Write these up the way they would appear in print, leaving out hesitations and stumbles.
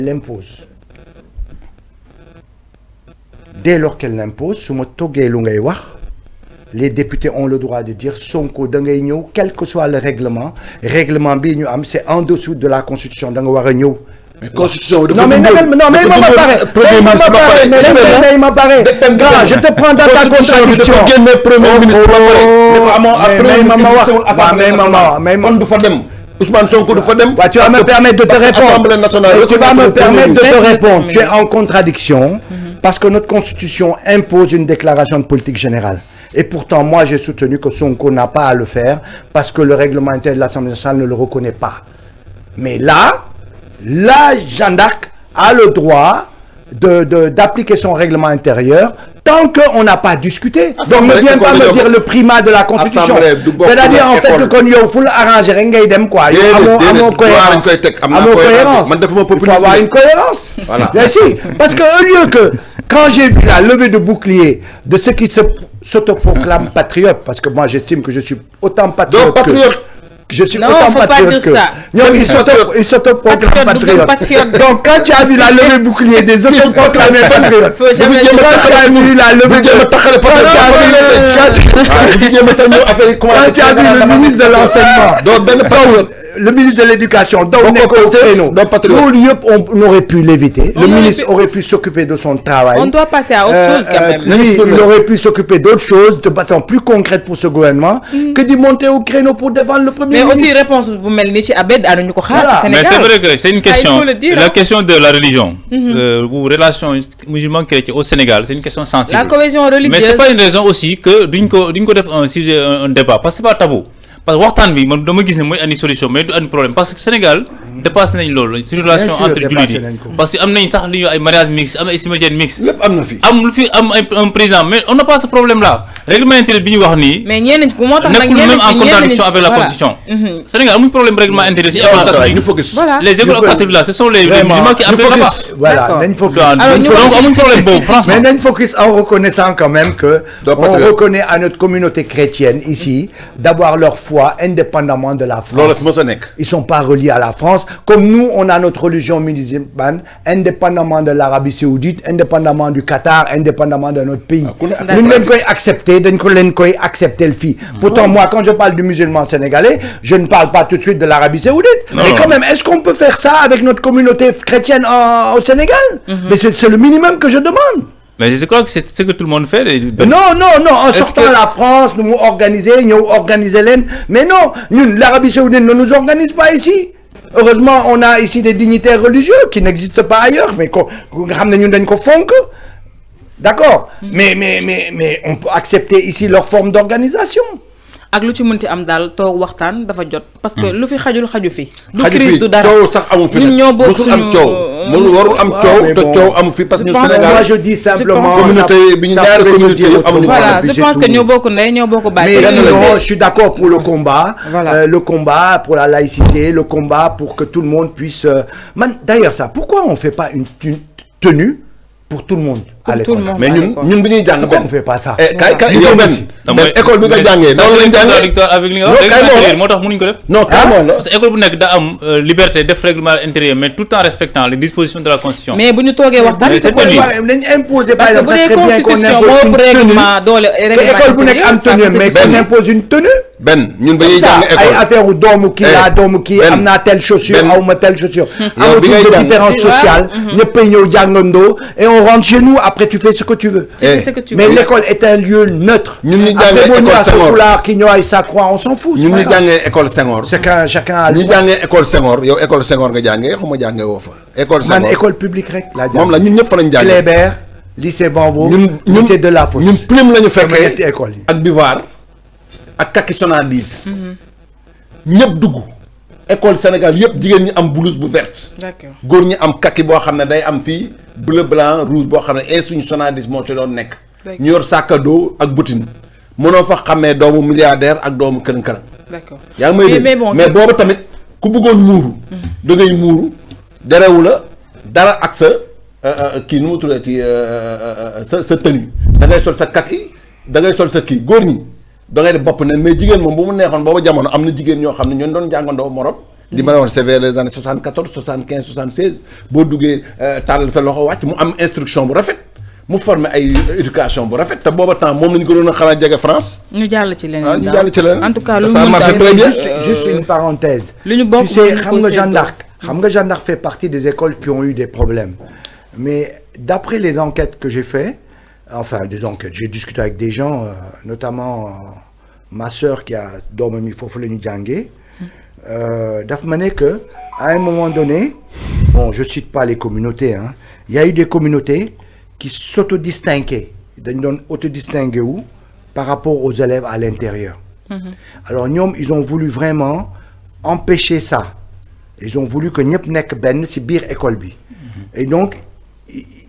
l'impose. Dès lors qu'elle l'impose, su ma toggee lu ngay wax les députés ont le droit de dire Sonko da ngay ñëw quel que soit le règlement bii ñu am c'est en dessous de la constitution da nga war a ñëw. mais constitution non mais ma pare grand je te prends dans ta contradiction premier ministre ba pare mais man du fa dem Ousmane Sonko du fa dem. tu vas me permettre de te répondre. Tu es en contradiction parce que notre constitution impose une déclaration de politique générale. Et pourtant, moi, j'ai soutenu que Sonko n'a pas à le faire parce que le règlement intérieur de l'Assemblée nationale ne le reconnaît pas. Mais là, Jeanne d'Arc a le droit d'appliquer son règlement intérieur tant qu'on n'a pas discuté. Donc ne viens pas me dire le primat de la Constitution. C'est-à-dire en fait que yow fu la arrangé rek ngay dem quoi. amoo cohérence. Il faut avoir une cohérence. Voilà. Mais si, parce que au lieu que quand j'ai vu la levée de bouclier de ceux qui s'autoproclament patriotes, parce que moi j'estime que je suis autant patriote que je suis autant patriote que ñoom ils s'autoproclament patriotes. Donc quand tu as vu la levée de bouclier des autoproclamés patriotes, quand tu as vu la levée quand tu as vu le ministre de l'enseignement, le ministre de l'éducation, donc on aurait pu l'éviter. Le ministre aurait pu s'occuper de son travail. On doit passer à autre chose quand même. Lui, il aurait pu s'occuper d'autres choses de façon plus concrète pour ce gouvernement que d'y monter au créneau pour défendre le premier ministre. Mais aussi réponse bu mel ni ci Abed anuñu ko xaar Sénégal. Mais c'est vrai que c'est une question, la question de la religion ou relation musulmane chrétienne au Sénégal, c'est une question sensible. La cohésion religieuse. Mais c'est pas une raison aussi que duñ ko def un sujet un débat parce que c'est pas tabou. Parce que waxtaan bi man dama gis ne mooy andi solution mais du andi problème parce que Sénégal dépasse nañ loolu suñu relation entre jullit yi parce que am nañ sax li ñuy ay mariage mixte am ay cimetière mixte lépp am na fi am un président mais on n'a pas ce problème là règlement intérieur bi ñu wax nii mais ñeneen ku moo tax nag nekkul même en contradiction avec la constitution Sénégal amuñ problème règlement intérieur si les écoles catholiques là ce sont les musulmans qui appliquent là-bas voilà nañ focus donc amuñ problème boobu franchement mais nañ focus en reconnaissant quand même que on reconnaît à notre communauté chrétienne ici d'avoir leur foi indépendamment de la France. Ils sont pas reliés à la France. Comme nous, on a notre religion musulmane, indépendamment de l'Arabie Saoudite, indépendamment du Qatar, indépendamment de notre pays. Nous ne pouvons accepter, accepter le fi. Pourtant, moi, quand je parle du musulman sénégalais, je ne parle pas tout de suite de l'Arabie Saoudite. Mais quand même, est-ce qu'on peut faire ça avec notre communauté chrétienne au Sénégal? Mais c'est le minimum que je demande. Mais je crois que c'est ce que tout le monde fait. Non, en sortant la France, nous organiser l'en. Mais non, nous, l'Arabie Saoudite ne nous organise pas ici. Heureusement, on a ici des dignitaires religieux qui n'existent pas ailleurs, mais d'accord. Mais on peut accepter ici leur forme d'organisation. ak lu ci mënti am daal toog waxtaan dafa jot parce que lu fi xaju fi du crise du dara sax amu fi musul am coow warul am coow te coow amu fi parce que Sénégal moi je dis simplement communauté bi ñu ñaari communauté amuñu voilà je pense que ñoo bokk ndey ñoo bokk baay mais sinon je suis d'accord pour le combat le combat pour la laïcité le combat pour que tout le monde puisse d'ailleurs ça pourquoi on fait pas une tenue pour tout le monde à l'école mais ñun bi ñuy jàng on fait pas ça kay yow benn école bi nga jàngee donc lañ contradictoire avec li nga wax moo tax mënuñ ko def non parce que école bu nekk da am liberté def règlement intérieur mais tout en respectant les dispositions de la constitution mais bu ñu toogee waxtaan dañ imposer par exemple ça serait bien qu'on impose une règlement doole école bu nekk am tenue mais qu'on impose une tenue benn ñun ba ñuy jàng école ay affaire u doomu kii laa doomu kii am naa telle chaussure aw ma telle chaussure amatul de différence sociale ñëppay ñëw jàngandoo et on rentre chez nous après tu fais ce que tu veux mais l'école est un lieu neutre ñun ñu jàngee école Senghor ki ñëw ay sa croix on s'en fout ñun ñu jàngee école Senghor chacun a ñu jàngee école Senghor yow école Senghor nga jàngee xuma jàngee woo fa école Senghor man école publique rek laa jàng moom la ñun ñëpp fa lañ jàngee Kléber lycée Banvo lycée de la Fosse ñun plume lañu fekkee école yi ak Bivar ak kaki Sonadis ñëpp dugg école Sénégal yëpp jigéen ñi am blouse bu verte góor ñi am kaki boo xam ne day am fii bleu blanc rouge boo xam ne insuñu Sonadis moo ci doon nekk ñu yor sac à dos ak bottine mënoo fa xamee doomu milliardaire ak doomu këran-këran yaa ngi may dégg mais boobu tamit ku bëggoon muuru da ngay muuru derewu la dara ak sa kii nu mu tuddee ci sa tenue da ngay sol sa kaki da ngay sol sa kii góor ñi da ngay def bopp nen mais jigéen moom bu mu neexoon booba jamono am na jigéen ñoo xam ne ñoo doon jàngandoo morom li ma la wax c'est vers les années 74 75 76 boo duggee tàllal sa loxo wàcc mu am instruction bu rafet mu former ay éducation bu rafet te booba temps moom la ñu gënoon a xanaa jege France. ñu jàll ci leneen ñu jàll ci leneen. en tout cas ça marche très bien. Juste une parenthèse. lu ñu bokk tu sais xam nga Jeanne d'Arc. xam nga Jeanne d'Arc fait partie des écoles qui ont eu des problèmes mais d'après les enquêtes que j'ai fait enfin des enquêtes j'ai discuté avec des gens notamment ma sœur qui a doomam yi foofu la ñu jàngee daf ma ne que à un moment donné bon je cite pas les communautés hein il y a eu des communautés qui s'autodistinguaient dañ doon autodistinguer wu par rapport aux élèves à l'intérieur alors ñoom ils ont voulu vraiment empêcher ça ils ont voulu que ñëpp nekk benn ci biir école bi et donc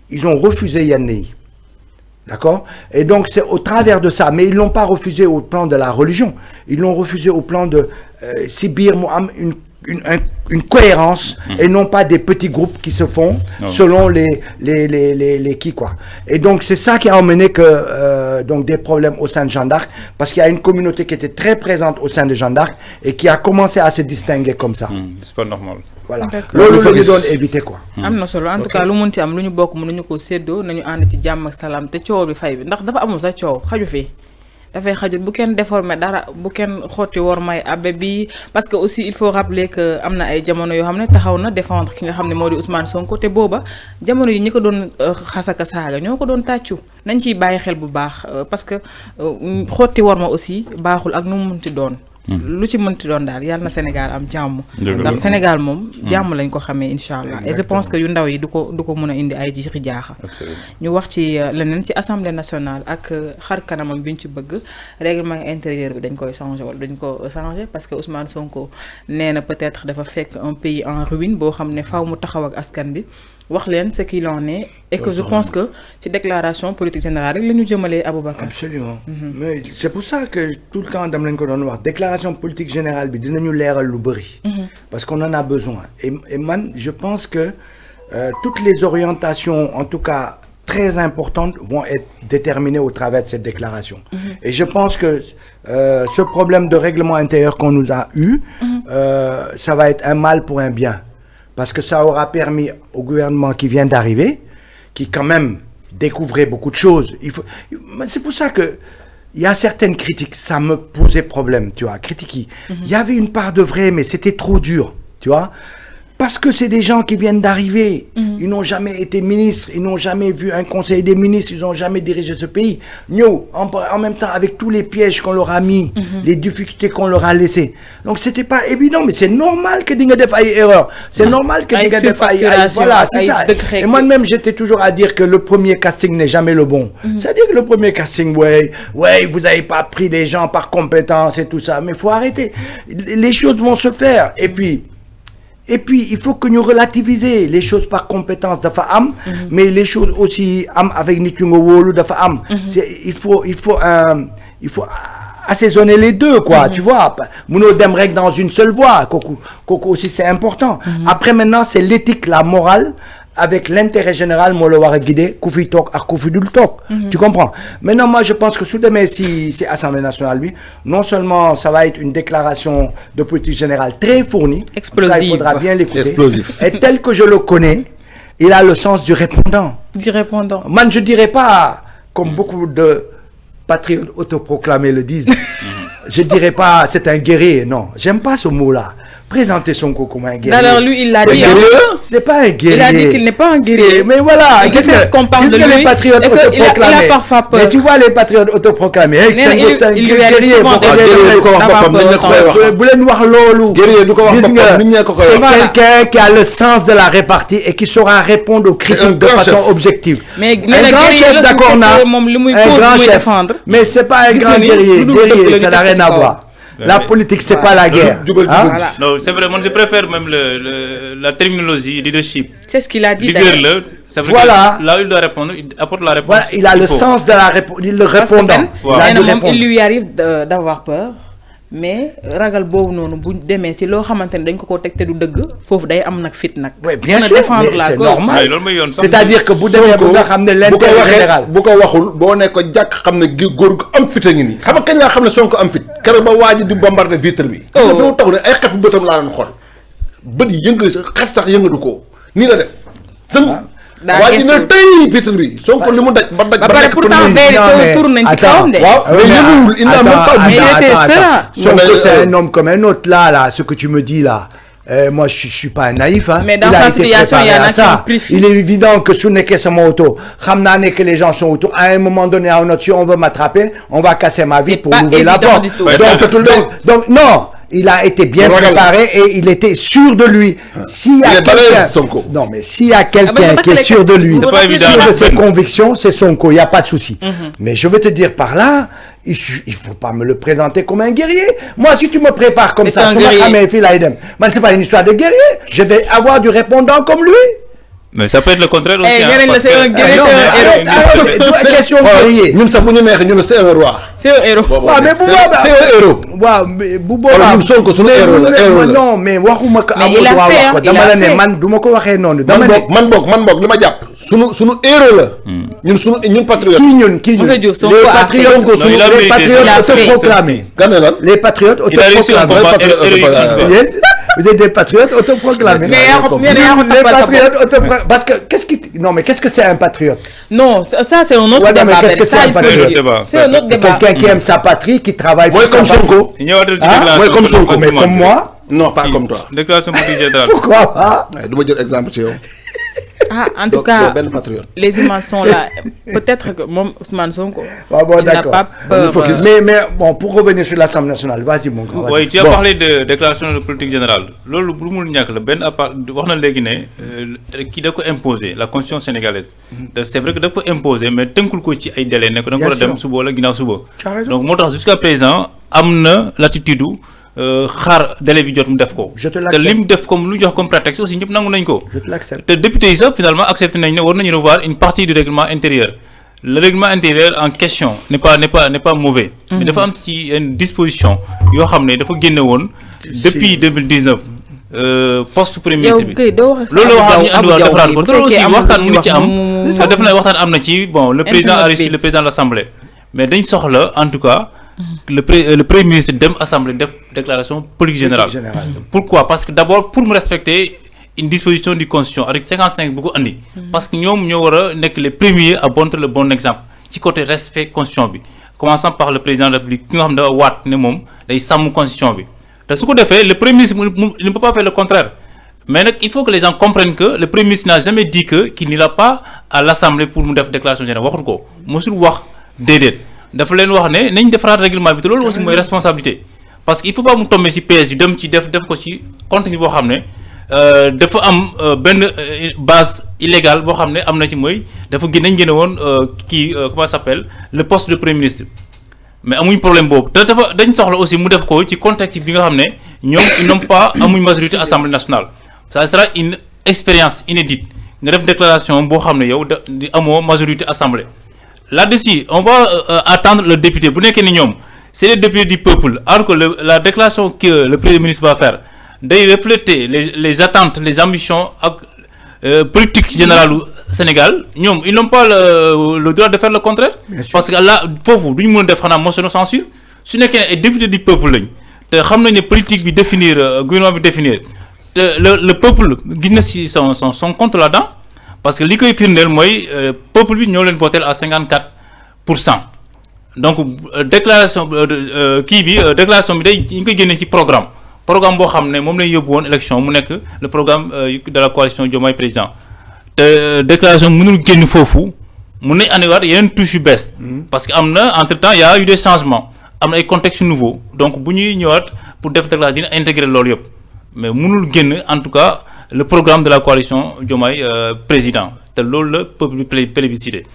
ils ont refusé yenn yi d'accord et donc c'est au travers de ça mais ils l'ont pas refusé au plan de la religion ils l'ont refusé au plan de ci biir mu am une cohérence et non pas des petits groupes qui se font selon les qui quoi et donc c'est ça qui a amené que donc des problèmes au sein de Jeanne d'Arc parce qu'il y a une communauté qui était très présente au sein de Jeanne d'Arc et qui a commencé à se distinguer comme ça c'est pas normal voilà loolu la ñu doon éviter quoi am na solo en tout cas lu mun ci am lu ñu bokk mënuñu ko séddoo nañu ànd ci jàmm ak salaam te coow bi fay bi ndax dafa amul sa coow xaju fii dafay xajul bu kenn déformé dara bu kenn xotti war may abbé bi parce que aussi il faut rappeler que am na ay jamono yoo xam ne taxaw na défendre ki nga xam ne moo di Ousmane Sonko te booba jamono yi ñi ko doon xasaka saaga ñoo ko doon tàccu nañ ciy bàyyi xel bu baax parce que xotti war ma aussi baaxul ak nu mu munti doon lu ci mënti doon daal yàlla na Sénégal am jàmm ndax Sénégal moom jàmm lañ ko xamee incha allah et je pense que yu ndaw yi du ko mën a indi ay jiixi jaaxa ñu wax ci leneen ci assemblée nationale ak xar kanamam bi ñu ci bëgg règlement intérieur bi dañ koy changer wala dañ ko changer parce que Ousmane Sonko nee na peut-être dafa fekk un pays en ruine boo xam ne faaw mu taxaw ak askan bi wax leen ce qu'il en est et que je pense que ci déclaration politique générale rek la ñu jëmalee Aboubacar. Absolument mais c'est pour ça que tout le temps dama leen ko doon wax déclaration politique générale bi dinañu leeral lu bëri. parce qu'on en a besoin et man je pense que toutes les orientations en tout cas très importantes vont être déterminées au travers de cette déclaration. Et je pense que ce problème de règlement intérieur qu'on nous a eu ça va être un mal pour un bien. Parce que ça aura permis au gouvernement qui vient d'arriver, qui quand même découvrait beaucoup de choses. C'est pour ça que il y a certaines critiques, ça me posait problème, tu vois, critiquer. Il y avait une part de vrai, mais c'était trop dur, tu vois. Parce que c'est des gens qui viennent d'arriver. Ils n'ont jamais été ministres, ils n'ont jamais vu un conseil des ministres, ils n'ont jamais dirigé ce pays. Nous, en même temps, avec tous les pièges qu'on leur a mis, les difficultés qu'on leur a laissées. Donc, c'était pas évident, mais c'est normal que Dinga def ay erreur. C'est normal que Dinga def ay voilà, c'est ça. Et moi-même, j'étais toujours à dire que le premier casting n'est jamais le bon. C'est-à-dire que le premier casting, ouais, vous n'avez pas pris les gens par compétence et tout ça. Mais il faut arrêter. Les choses vont se faire. Et puis, il faut que nous relativiser les choses par compétence dafa am, mais les choses aussi am avec nit yu nga wóolu dafa am. Il faut assaisonner les deux, quoi, tu vois. Mënoo dem rek dans une seule voie. Kooku aussi, c'est important. Après, maintenant, c'est l'éthique, la morale, avec l'intérêt général, moo la war a guider ku fi toog ak ku fi dul toog. Tu comprends? Maintenant, moi, je pense que su demee si Assemblée nationale bi, non seulement ça va être une déclaration de politique générale très fournie, explosive, il faudra bien l'écouter. Explosif. Et tel que je le connais, il a le sens du répondant. Man, je dirais pas, comme beaucoup de patriotes autoproclamés le disent, je dirais pas c'est un guerrier, non. J'aime pas ce mot-là. Présenter Sonko comme un guerrier. Alors lui, il l'a dit. C'est pas un guerrier. Il a dit qu'il n'est pas un guerrier. Mais voilà, qu'est-ce qu'on parle de lui? Les patriotes autoproclamés. Il a parfois peur. Mais tu vois les patriotes autoproclamés. C'est un guerrier. C'est quelqu'un qui a le sens de la répartie et qui saura répondre aux critiques de façon objective. Mais un grand chef d'accord, un grand chef. Mais c'est pas un grand guerrier. Guerrier, ça n'a rien à voir. La politique, c'est pas la guerre. Hein? Non, c'est vrai, moi je préfère même la terminologie leadership. C'est ce qu'il a dit. Leader, ça veut voilà. Dire, là où il doit répondre, il apporte la réponse. Voilà, il a le sens de la réponse, le répondant. Il lui arrive d'avoir peur. Mais ragal boobu noonu bu demee ci loo xamante ne dañ ko teg te du dëgg foofu day am nag fit nag. oui bien sûr mais c'est normal. C'est-à-dire que bu demee bu nga xam ne l'intérêt général. bu ko waxul boo ne ko jàkk xam ne góor gu am fit a ngi nii. xam nga kañ laa xam ne Sonko am fit. keroog ba waa ji di bombarder vitre bi. oh fi mu taw ne ay xef bëtam laa doon xool. bët yi yëngal xef sax yëngatu ko nii la def. daa gis na tey pitre bi Sonko li mu daj ba pare pourtant verre tour nañ ci kawam de. waaw mais yënguwul il n'a même pas bougé. Sonko c'est un homme comme un autre là ce que tu me dis là. Moi je suis pas un naïf hein. Mais dans sa situation il y en a qui ont pris. Il est évident que su nekkee sama auto xam naa ne que les gens sont autour à un moment donné à un autre si on veut m'attraper on va casser ma vie pour ouvrir la porte. Donc non. Il a été bien préparé et il était sûr de lui. S'il y a quelqu'un, non mais s'il y a quelqu'un qui est sûr de lui, sûr de ses convictions, c'est Sonko. Il n'y a pas de souci. Mais je veux te dire par là, il faut pas me le présenter comme un guerrier. Moi, si tu me prépares comme ça, c'est pas une histoire de guerrier. Je vais avoir du répondant comme lui. Mais ça peut être le contraire aussi. C'est un guerrier, c'est un question de guerrier. Nous sommes c'est un roi. C'est un héros. C'est un héros. waaw mais bu boobaa non mais waxuma ko amul droit wax ko dama la ne man du ma ko waxee noonu. dama ne man boog li ma jàpp. sunu héros la. ñun patriotes. kii ñun les patriotes autoproclamés. Les patriotes autoproclamés. Vous êtes des patriotes autoproclamés. Les patriotes autoproclamés. Parce que qu'est-ce que c'est un patriote? Non, ça c'est un autre débat. Qu'est-ce que c'est un patriote? C'est un autre débat. Quelqu'un qui aime sa patrie, qui travaille pour comme Sonko. Moi comme Sonko, mais comme moi. Non, pas comme toi. Déclaration politique générale. Pourquoi pas? Du ma jël exemple ci yow. En tout cas, les images sont là. Peut-être que Ousmane Sonko. Bon, d'accord. Mais bon, pour revenir sur l'Assemblée nationale, vas-y mon grand. Oui, tu as parlé de déclaration de politique générale. Lolu bu mu ñak la ben wax na légui né ki da ko imposer la constitution sénégalaise. C'est vrai que da ko imposer mais tenkul ko ci ay délai né ko da ko dem suba la ginaaw suba. Donc motax jusqu'à présent amna l'attitude xaar délai bi jot mu def ko. te lim def comme lu jox comme prétexte aussi ñëpp nangu nañ ko. Je te l'accepte. te député yi sax finalement accepté nañ ne war nañu revoir une partie du règlement intérieur. Le règlement intérieur en question n'est pas mauvais. Mais dafa am ci une disposition yoo xam ne dafa génne woon depuis 2019 poste premier ministre bi. loolu waxam ñu andiwaat defaraat ko loolu aussi waxtaan mu ngi ci am. def na waxtaan am na ci bon le président a reçu le président de l'Assemblée mais dañ soxla en tout cas. Le premier ministre dem assemblée def déclaration politique générale. Pourquoi? Parce que d'abord pour me respecter une disposition du constitution article 55 bu ko andi. Parce que ñoom ñoo war a nekk les premiers à montrer le bon exemple ci côté respect constitution bi commençant par le président de la République ki nga xam ne dafa waat ne moom day sàmm constitution bi te su ko defee le premier ministre il ne peut pas faire le contraire mais nag il faut que les gens comprennent que le premier ministre n'a jamais dit que qu'il n'ira pas à l'assemblée pour mu def déclaration générale waxul ko mosul wax déedéet. dafa leen wax ne nañ defaraat règlement bi te loolu aussi mooy responsabilité parce que il faut pas mu tomber ci piège bi dem ci def ko ci contexte boo xam ne dafa am benn base illégale boo xam ne am na ci mooy dafa nañ génne woon comment ça s'appelle le poste de premier ministre mais amuñ problème boobu te dafa dañ soxla aussi mu def ko ci contexte bi nga xam ne ñoom ils n'ont pas amuñ majorité assemblée nationale ça sera une expérience inédite nga def déclaration boo xam ne yow di amoo majorité assemblée. Là-dessus, on va attendre le député. C'est les députés du peuple. Alors que la déclaration que le Premier ministre va faire, de refléter les attentes, les ambitions politiques générales au Sénégal, ils n'ont pas le droit de faire le contraire. Parce que là, pour vous, nous devons faire une motion de censure. Ce n'est qu'un député du peuple. Nous savons que la politique va définir, le gouvernement va définir. Le peuple, son compte là-dedans. Parce que li koy firndeel mooy peuple bi ñoo leen voté à 54%. Donc déclaration déclaration bi day ñu koy génne ci programme boo xam ne moom lañ yóbbu woon élection mu nekk le programme de la coalition Diomaye président te déclaration mënul génn foofu mun nañ andiwaat yeneen touche yu bees parce que am na entre temps y a eu des changements am na ay contextes nouveaux donc bu ñuy ñëwaat pour def déclaration dina intégrer loolu yëpp mais mënul génn en tout cas le programme de la coalition Diomaye président. C'est le peuple plébiscité.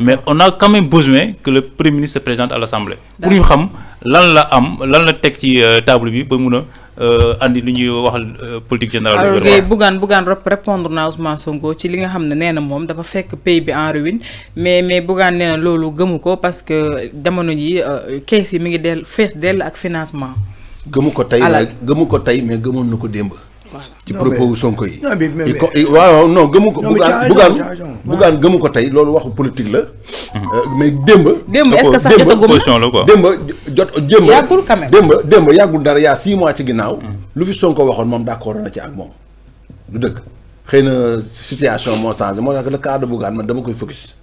Mais on a quand même besoin que le Premier ministre se présente à l'Assemblée. Pour nous savoir lan la tek ci table bi ba mëna andi lu ñuy wax politique générale. Alors Bougane répondre na Ousmane Sonko ci li nga xamné néna mom dafa fekk pays bi en ruine mais Bougane néna lolu gëmu ko parce que jamono ji caisse yi mi ngi fess del ak financement. Gëmu ko tay mais gëmon nako demb. Voilà. ci propos Sonko yi. non mais waaw non gëmu ko. Bougane gëmu ko tey loolu waxu politique la. mais démb. est-ce que sax jotagum position la quoi. yàggul quand même démb yàggul dara yaa 6 mois ci ginnaaw. lu fi Sonko waxoon moom d'accord na ci ak moom. du dëgg xëy na situation moo changé moo tax le cas de Bougane man dama koy focus.